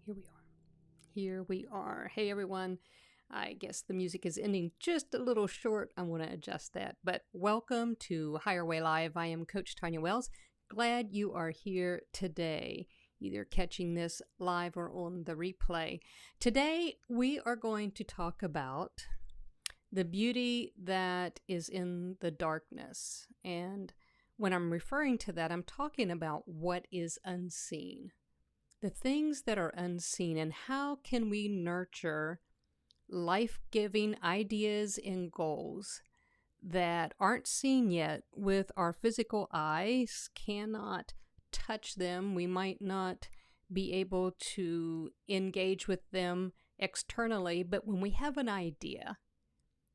Here we are. Here we are. Hey, everyone. I guess the music is ending just a little short. I want to adjust that. But welcome to Higher Way Live. I am Coach Tonya Wells. Glad you are here today, either catching this live or on the replay. Today, we are going to talk about the beauty that is in the darkness. And when I'm referring to that, I'm talking about what is unseen. The things that are unseen, and how can we nurture life-giving ideas and goals that aren't seen yet with our physical eyes, cannot touch them. We might not be able to engage with them externally, but when we have an idea,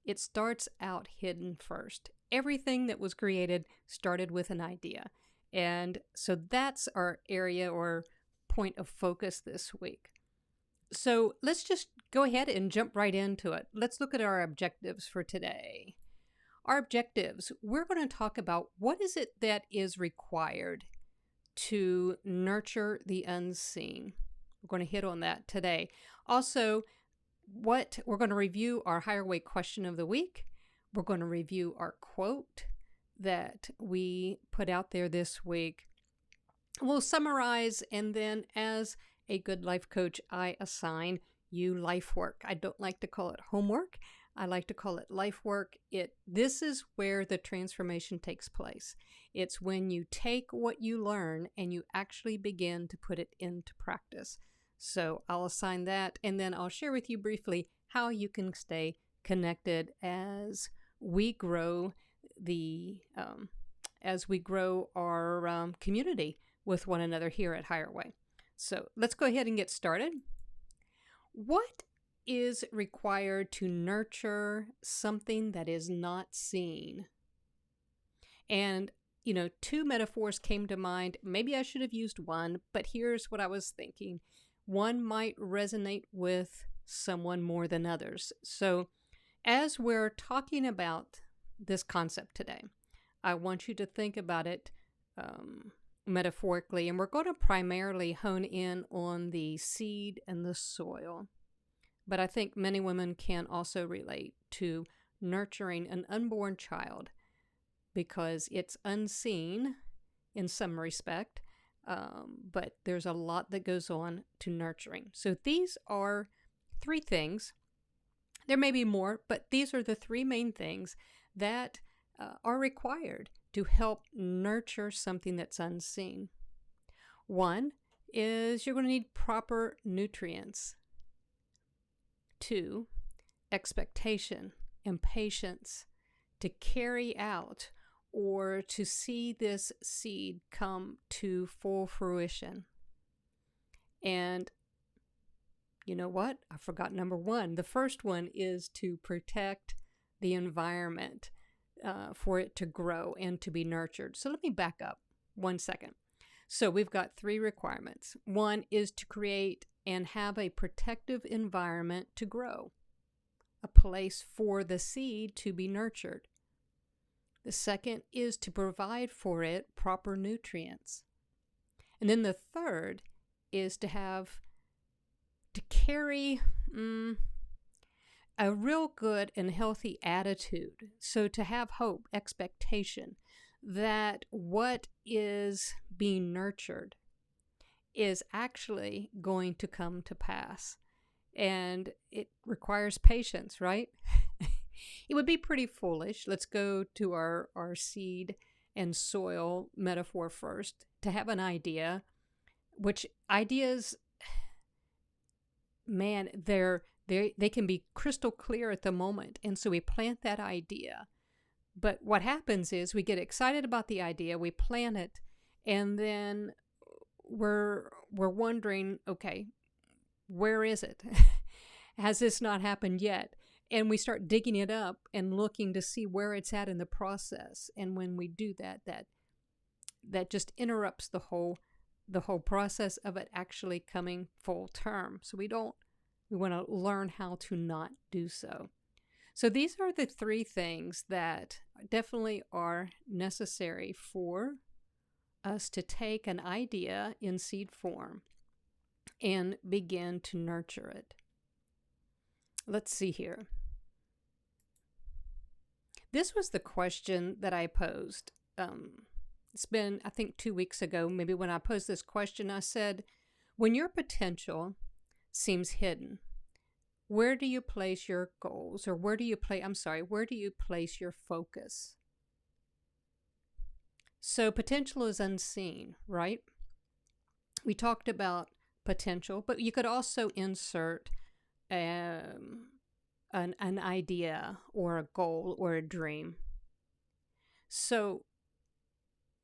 it starts out hidden first. Everything that was created started with an idea. And so that's our area or point of focus this week. So let's just go ahead and jump right into it. Let's look at our objectives for today. Our objectives, we're going to talk about what is it that is required to nurture the unseen. We're going to hit on that today. Also, we're going to review our Higher Way question of the week. We're going to review our quote that we put out there this week. We'll summarize, and then as a good life coach, I assign you life work. I don't like to call it homework. I like to call it life work. This is where the transformation takes place. It's when you take what you learn and you actually begin to put it into practice. So I'll assign that, and then I'll share with you briefly how you can stay connected as we grow our community with one another here at Higher Way. So let's go ahead and get started. What is required to nurture something that is not seen? And, two metaphors came to mind. Maybe I should have used one, but here's what I was thinking. One might resonate with someone more than others. So as we're talking about this concept today, I want you to think about it metaphorically, and we're going to primarily hone in on the seed and the soil. But I think many women can also relate to nurturing an unborn child because it's unseen in some respect, but there's a lot that goes on to nurturing. So these are three things. There may be more, but these are the three main things that are required to help nurture something that's unseen. One is you're going to need proper nutrients. Two, expectation and patience to carry out or to see this seed come to full fruition. And you know what? I forgot number one. The first one is to protect the environment for it to grow and to be nurtured. So let me back up 1 second. So we've got three requirements. One is to create and have a protective environment to grow, a place for the seed to be nurtured. The second is to provide for it proper nutrients. And then the third is to carry a real good and healthy attitude. So to have hope, expectation that what is being nurtured is actually going to come to pass. And it requires patience, right? It would be pretty foolish. Let's go to our seed and soil metaphor first. To have an idea, which ideas, man, they can be crystal clear at the moment. And so we plant that idea. But what happens is we get excited about the idea, we plant it, and then we're wondering, okay, where is it? Has this not happened yet? And we start digging it up and looking to see where it's at in the process. And when we do that just interrupts the whole process of it actually coming full term. So we want to learn how to not do so. So these are the three things that definitely are necessary for us to take an idea in seed form and begin to nurture it. Let's see here. This was the question that I posed. It's been, I think, 2 weeks ago, maybe, when I posed this question. I said, when your potential seems hidden, where do you place your goals? Or where do you place your focus? So potential is unseen, right? We talked about potential, but you could also insert an idea or a goal or a dream. So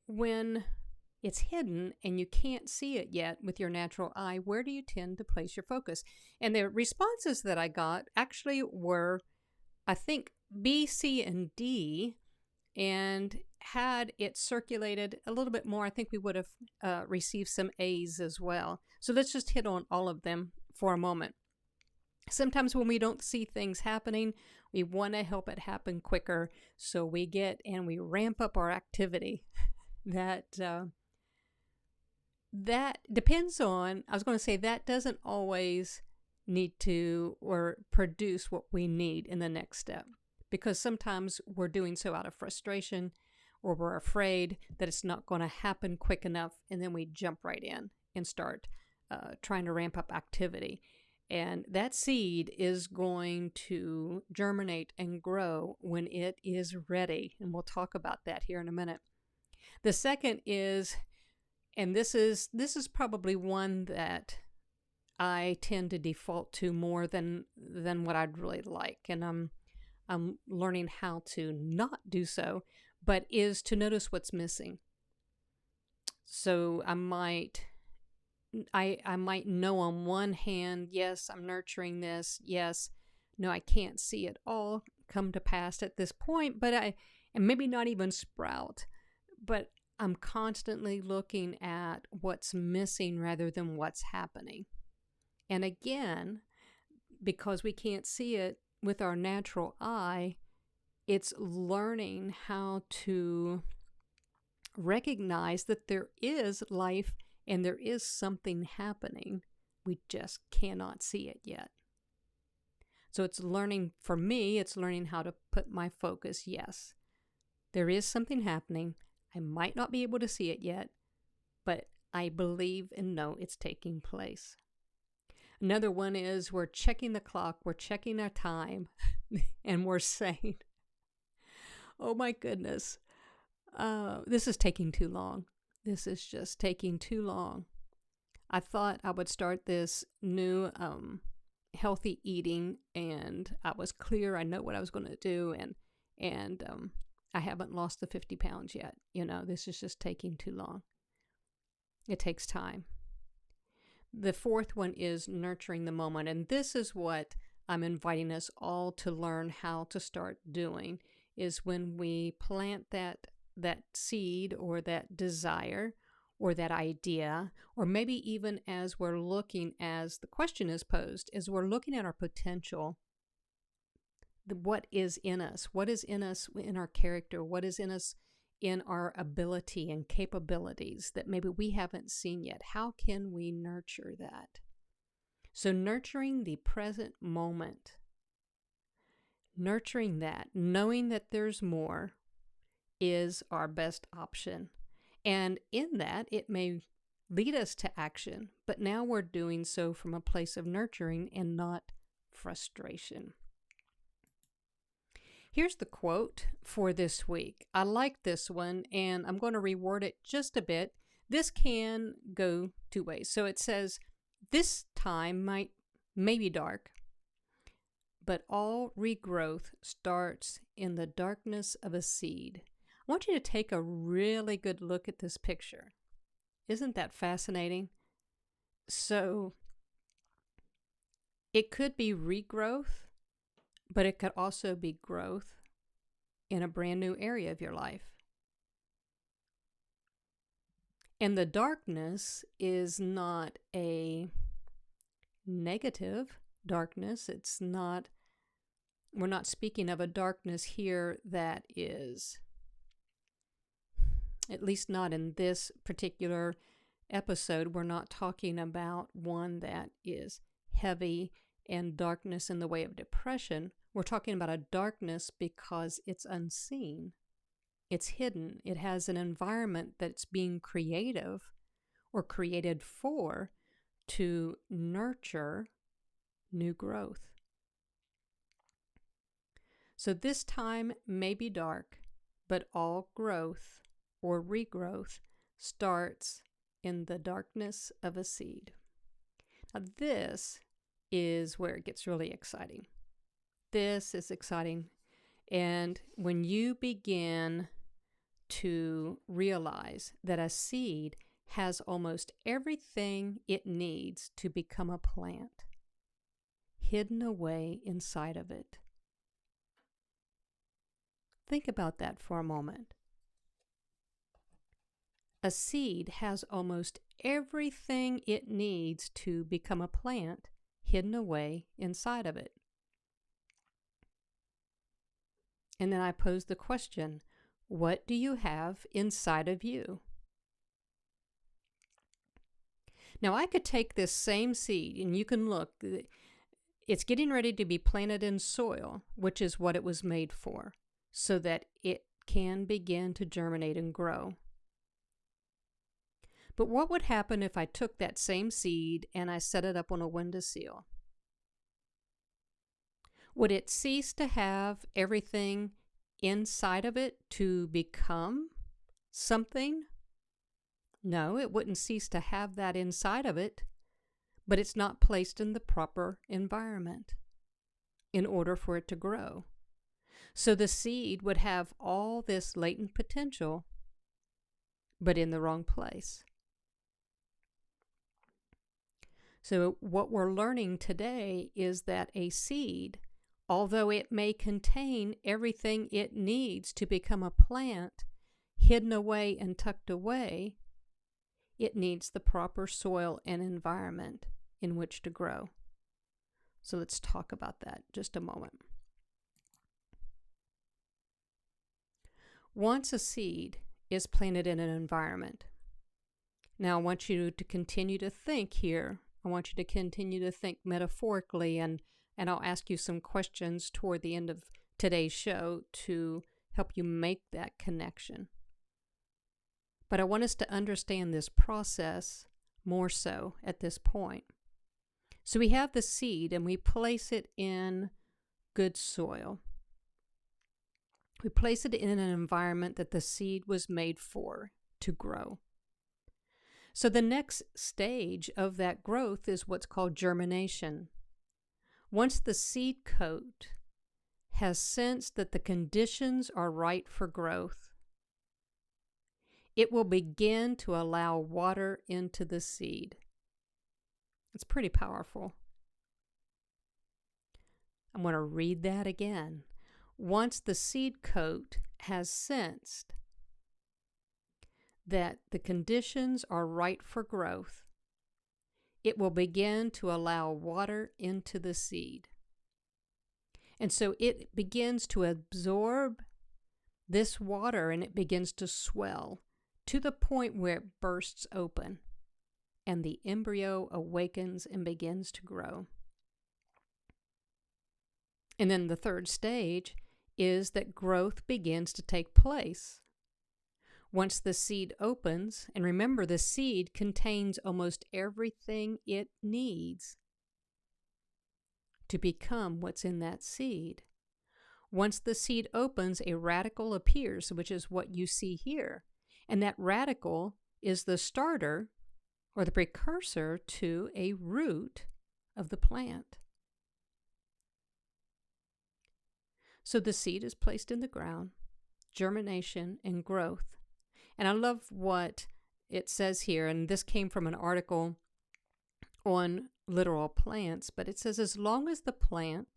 when it's hidden and you can't see it yet with your natural eye, where do you tend to place your focus? And the responses that I got actually were, I think, B, C, and D. And had it circulated a little bit more, I think we would have received some A's as well. So let's just hit on all of them for a moment. Sometimes when we don't see things happening, we want to help it happen quicker. So we get and we ramp up our activity. That depends on, I was going to say, that doesn't always need to or produce what we need in the next step. Because sometimes we're doing so out of frustration, or we're afraid that it's not going to happen quick enough, and then we jump right in and start trying to ramp up activity. And that seed is going to germinate and grow when it is ready. And we'll talk about that here in a minute. The second is, and this is probably one that I tend to default to more than what I'd really like. And I'm learning how to not do so, but is to notice what's missing. So I might know on one hand, yes, I'm nurturing this. Yes, no, I can't see it all come to pass at this point, but and maybe not even sprout, but I'm constantly looking at what's missing rather than what's happening. And again, because we can't see it with our natural eye, it's learning how to recognize that there is life and there is something happening. We just cannot see it yet. So it's learning, for me, it's learning how to put my focus. Yes, there is something happening. I might not be able to see it yet, but I believe and know it's taking place. Another one is we're checking the clock, we're checking our time, and we're saying, oh my goodness, this is taking too long. This is just taking too long. I thought I would start this new healthy eating, and I was clear. I know what I was going to do, and I haven't lost the 50 pounds yet. This is just taking too long. It takes time. The fourth one is nurturing the moment, and this is what I'm inviting us all to learn how to start doing, is when we plant that seed or that desire or that idea, or maybe even as we're looking, as the question is posed, as we're looking at our potential, what is in us, in our character, what is in us in our ability and capabilities that maybe we haven't seen yet. How can we nurture that? So nurturing the present moment, nurturing that, knowing that there's more, is our best option. And in that, it may lead us to action, but now we're doing so from a place of nurturing and not frustration. Here's the quote for this week. I like this one, and I'm going to reword it just a bit. This can go two ways. So it says, this time may be dark, but all regrowth starts in the darkness of a seed. I want you to take a really good look at this picture. Isn't that fascinating? So it could be regrowth, but it could also be growth in a brand new area of your life. And the darkness is not a negative darkness. We're not speaking of a darkness here that is, at least not in this particular episode, we're not talking about one that is heavy and darkness in the way of depression. We're talking about a darkness because it's unseen. It's hidden. It has an environment that's being creative or created for to nurture new growth. So this time may be dark, but all growth or regrowth starts in the darkness of a seed. Now this is where it gets really exciting. This is exciting. And when you begin to realize that a seed has almost everything it needs to become a plant hidden away inside of it. Think about that for a moment. A seed has almost everything it needs to become a plant hidden away inside of it. And then I pose the question, what do you have inside of you? Now I could take this same seed and you can look, it's getting ready to be planted in soil, which is what it was made for, so that it can begin to germinate and grow. But what would happen if I took that same seed and I set it up on a windowsill? Would it cease to have everything inside of it to become something? No, it wouldn't cease to have that inside of it, but it's not placed in the proper environment in order for it to grow. So the seed would have all this latent potential, but in the wrong place. So what we're learning today is that a seed, although it may contain everything it needs to become a plant, hidden away and tucked away, it needs the proper soil and environment in which to grow. So let's talk about that just a moment. Once a seed is planted in an environment, now I want you to continue to think here. I want you to continue to think metaphorically, and I'll ask you some questions toward the end of today's show to help you make that connection. But I want us to understand this process more so at this point. So we have the seed and we place it in good soil. We place it in an environment that the seed was made for to grow. So the next stage of that growth is what's called germination. Once the seed coat has sensed that the conditions are right for growth, it will begin to allow water into the seed. It's pretty powerful. I'm going to read that again. Once the seed coat has sensed that the conditions are right for growth, it will begin to allow water into the seed. And so it begins to absorb this water and it begins to swell to the point where it bursts open and the embryo awakens and begins to grow. And then the third stage is that growth begins to take place. Once the seed opens, and remember the seed contains almost everything it needs to become what's in that seed. Once the seed opens, a radicle appears, which is what you see here. And that radicle is the starter or the precursor to a root of the plant. So the seed is placed in the ground, germination and growth. And I love what it says here, and this came from an article on literal plants, but it says as long as the plant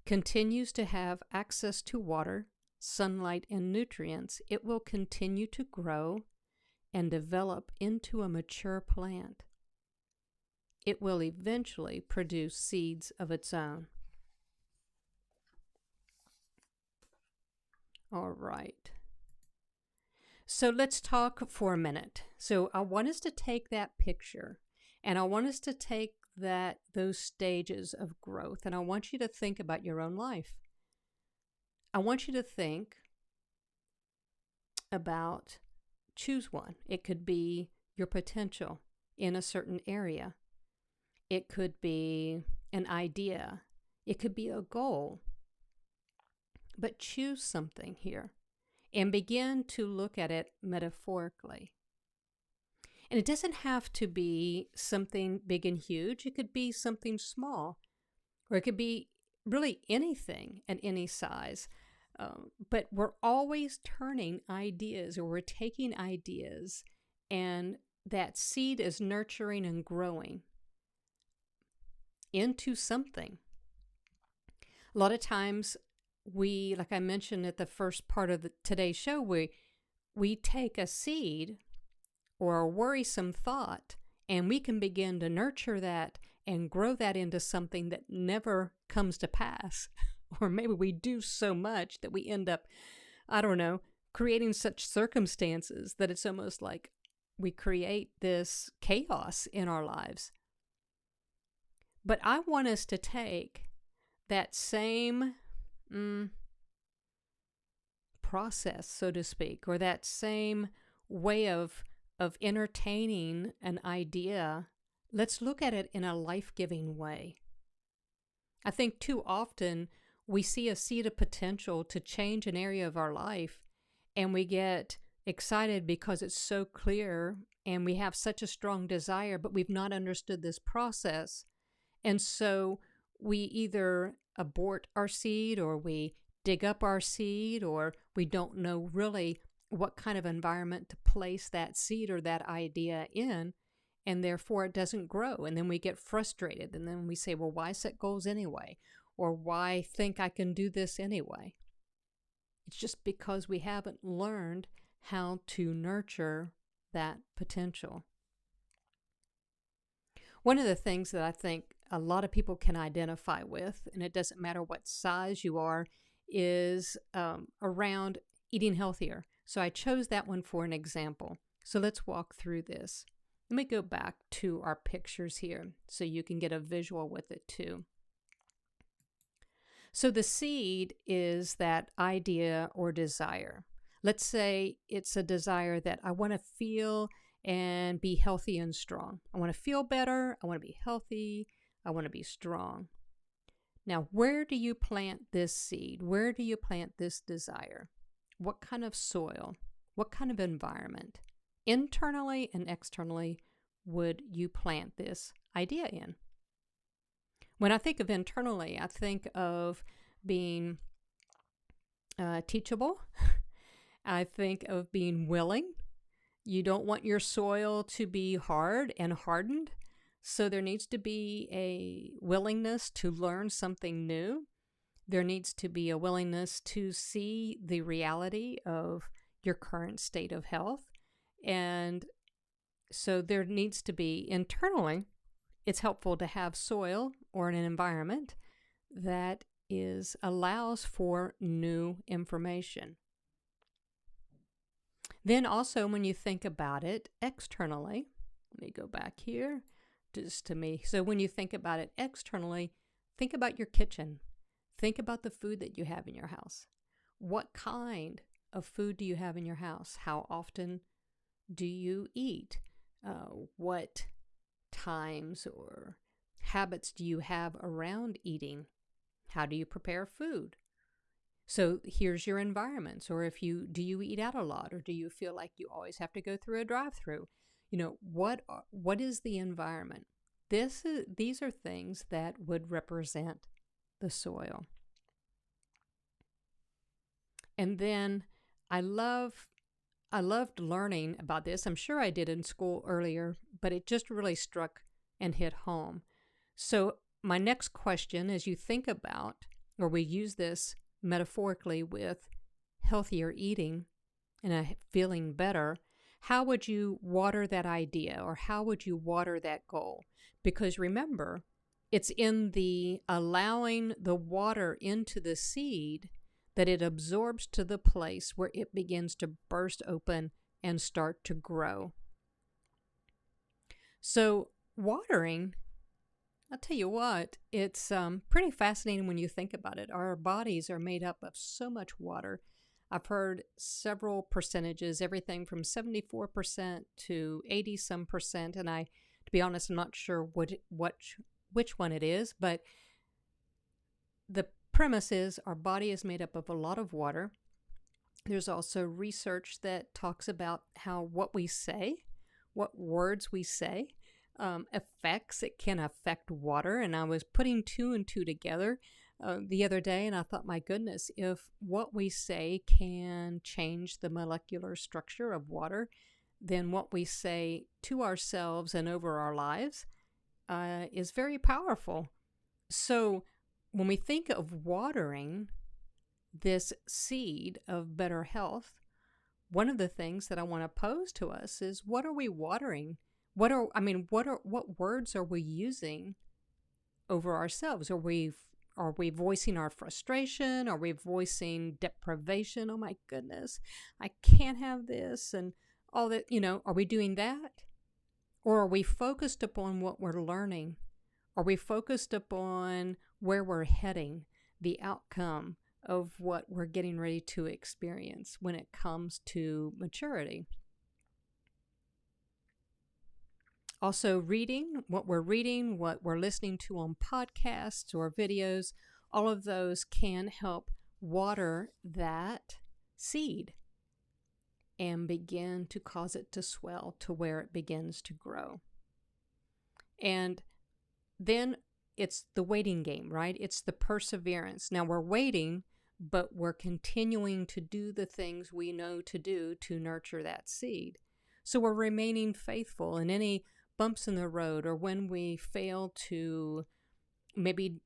continues to have access to water, sunlight, and nutrients, it will continue to grow and develop into a mature plant. It will eventually produce seeds of its own. All right. So let's talk for a minute. So I want us to take that picture and I want us to take those stages of growth, and I want you to think about your own life. I want you to think about, choose one. It could be your potential in a certain area. It could be an idea. It could be a goal. But choose something here and begin to look at it metaphorically. And it doesn't have to be something big and huge. It could be something small, or it could be really anything at any size. But we're always turning ideas, or we're taking ideas, and that seed is nurturing and growing into something. A lot of times like I mentioned at the first part of today's show, we take a seed or a worrisome thought, and we can begin to nurture that and grow that into something that never comes to pass. Or maybe we do so much that we end up, I don't know, creating such circumstances that it's almost like we create this chaos in our lives. But I want us to take that same process, so to speak, or that same way of entertaining an idea. Let's look at it in a life-giving way. I think too often we see a seed of potential to change an area of our life, and we get excited because it's so clear and we have such a strong desire, but we've not understood this process. And so we either abort our seed, or we dig up our seed, or we don't know really what kind of environment to place that seed or that idea in, and therefore it doesn't grow. And then we get frustrated, and then we say, well, why set goals anyway? Or why think I can do this anyway? It's just because we haven't learned how to nurture that potential. One of the things that I think a lot of people can identify with, and it doesn't matter what size you are, is around eating healthier. So I chose that one for an example. So let's walk through this. Let me go back to our pictures here so you can get a visual with it too. So the seed is that idea or desire. Let's say it's a desire that I want to feel and be healthy and strong. I want to feel better. I want to be healthy. I want to be strong. Now, where do you plant this seed? Where do you plant this desire? What kind of soil? What kind of environment? Internally and externally would you plant this idea in? When I think of internally, I think of being teachable. I think of being willing. You don't want your soil to be hard and hardened, so there needs to be a willingness to learn something new. There needs to be a willingness to see the reality of your current state of health. And so there needs to be internally, it's helpful to have soil or an environment that allows for new information. Then also, when you think about it externally, let me go back here just to me. So when you think about it externally, think about your kitchen. Think about the food that you have in your house. What kind of food do you have in your house? How often do you eat? What times or habits do you have around eating? How do you prepare food? So here's your environments. Or do you eat out a lot, or do you feel like you always have to go through a drive-through? What is the environment? These are things that would represent the soil. And then I loved learning about this. I'm sure I did in school earlier, but it just really struck and hit home. So my next question, as you think about, or we use this metaphorically with healthier eating and feeling better, how would you water that idea, or how would you water that goal? Because remember, it's in the allowing the water into the seed that it absorbs to the place where it begins to burst open and start to grow. So watering, I'll tell you what, it's pretty fascinating when you think about it. Our bodies are made up of so much water. I've heard several percentages, everything from 74% to 80 some percent, and to be honest, I'm not sure which one it is, but the premise is our body is made up of a lot of water. There's also research that talks about how what we say, what words we say, it can affect water. And I was putting two and two together the other day, and I thought, my goodness, if what we say can change the molecular structure of water, then what we say to ourselves and over our lives is very powerful. So when we think of watering this seed of better health, one of the things that I want to pose to us is, what are we watering? What words are we using over ourselves? Are we voicing our frustration? Are we voicing deprivation? Oh my goodness, I can't have this, and all that, are we doing that? Or are we focused upon what we're learning? Are we focused upon where we're heading, the outcome of what we're getting ready to experience when it comes to maturity? Also, what we're listening to on podcasts or videos, all of those can help water that seed and begin to cause it to swell to where it begins to grow. And then it's the waiting game, right? It's the perseverance. Now we're waiting, but we're continuing to do the things we know to do to nurture that seed. So we're remaining faithful in any bumps in the road, or when we fail to maybe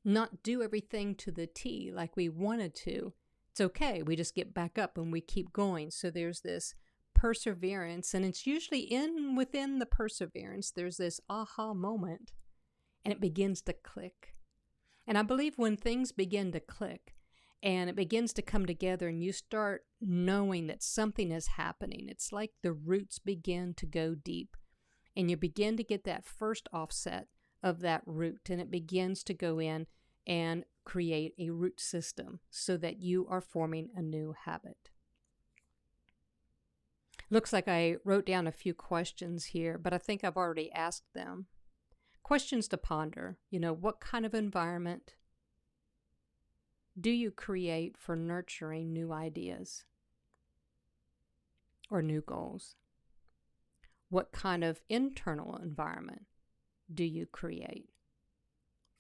not do everything to the T like we wanted to. It's okay. We just get back up and we keep going. So there's this perseverance, and it's usually within the perseverance, there's this aha moment, and it begins to click. And I believe when things begin to click and it begins to come together and you start knowing that something is happening, it's like the roots begin to go deep, and you begin to get that first offset of that root, and it begins to go in and create a root system so that you are forming a new habit. Looks like I wrote down a few questions here, but I think I've already asked them. Questions to ponder. What kind of environment do you create for nurturing new ideas or new goals? What kind of internal environment do you create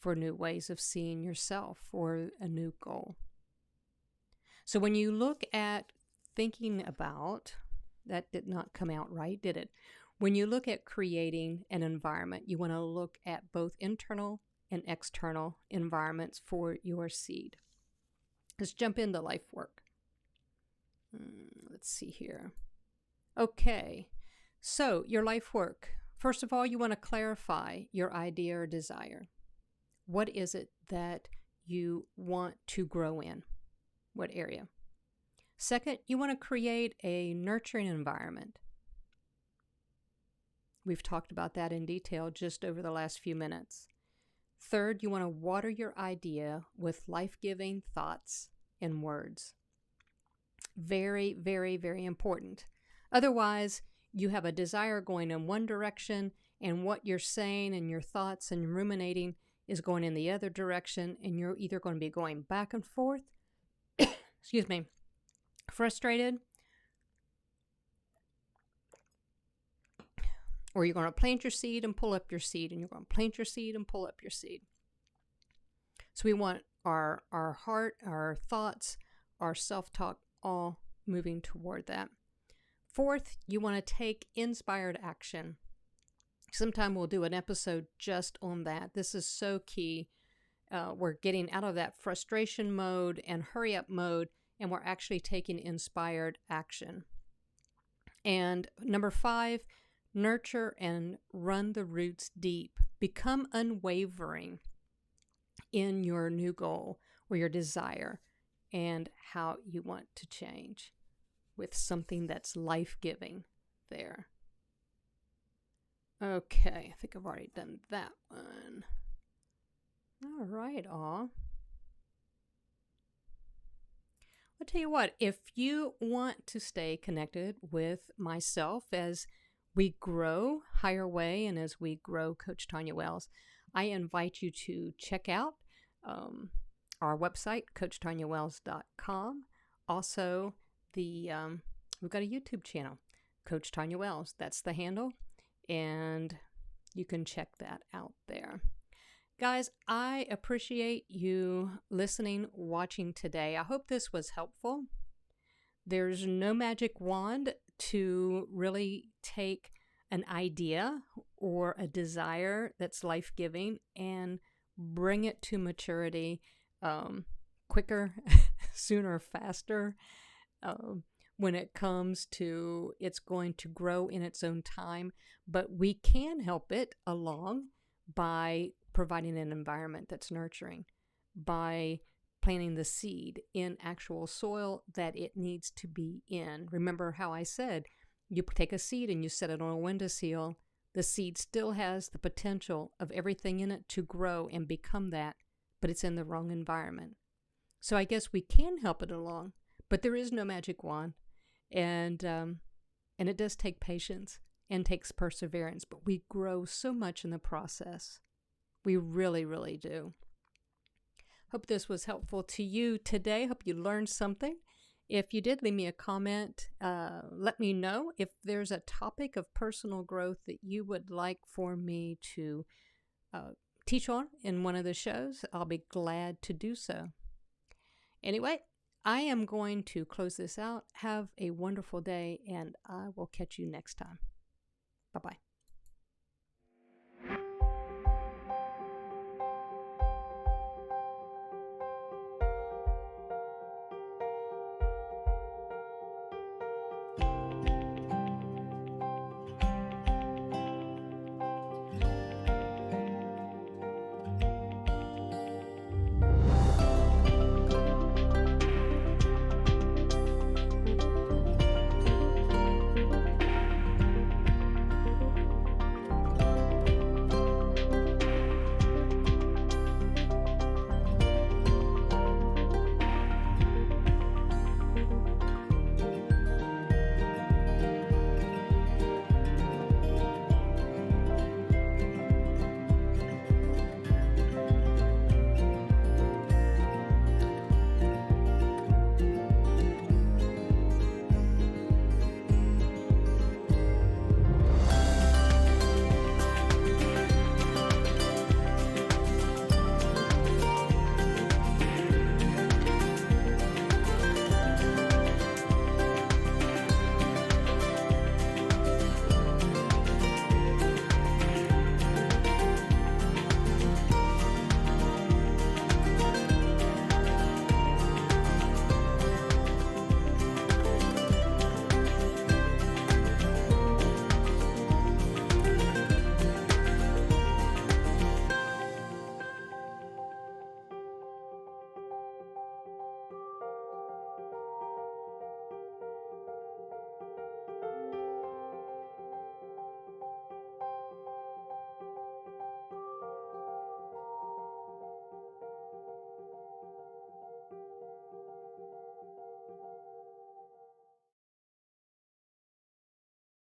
for new ways of seeing yourself or a new goal? So when you look at thinking about, that did not come out right, did it? When you look at creating an environment, you want to look at both internal and external environments for your seed. Let's jump into life work. Let's see here. Okay, so your life work. First of all, you want to clarify your idea or desire. What is it that you want to grow in? What area? Second, you want to create a nurturing environment. We've talked about that in detail just over the last few minutes. Third, you want to water your idea with life-giving thoughts and words. Very, very, very important. Otherwise, you have a desire going in one direction, and what you're saying and your thoughts and ruminating is going in the other direction, and you're either going to be going back and forth, frustrated, or you're going to plant your seed and pull up your seed, and you're going to plant your seed and pull up your seed. So we want our heart, our thoughts, our self-talk all moving toward that. Fourth, you want to take inspired action. Sometime we'll do an episode just on that. This is so key. We're getting out of that frustration mode and hurry up mode, and we're actually taking inspired action. And number 5, nurture and run the roots deep. Become unwavering in your new goal or your desire. and how you want to change with something that's life-giving there. Okay, I think I've already done that one. All right, all. I'll tell you what, if you want to stay connected with myself as we grow Higher Way and as we grow Coach Tonya Wells, I invite you to check out our website, CoachTonyaWells.com. Also, we've got a YouTube channel, Coach Tonya Wells. That's the handle, and you can check that out there. Guys, I appreciate you listening, watching today. I hope this was helpful. There's no magic wand to really take an idea or a desire that's life-giving and bring it to maturity quicker, sooner, faster. When it comes to it's going to grow in its own time, but we can help it along by providing an environment that's nurturing, by planting the seed in actual soil that it needs to be in. Remember how I said, you take a seed and you set it on a windowsill, the seed still has the potential of everything in it to grow and become that, but it's in the wrong environment. So I guess we can help it along, but there is no magic wand. And it does take patience and takes perseverance, but we grow so much in the process. We really, really do. Hope this was helpful to you today. Hope you learned something. If you did, leave me a comment. Let me know if there's a topic of personal growth that you would like for me to teach on in one of the shows. I'll be glad to do so. Anyway, I am going to close this out. Have a wonderful day, and I will catch you next time. Bye-bye.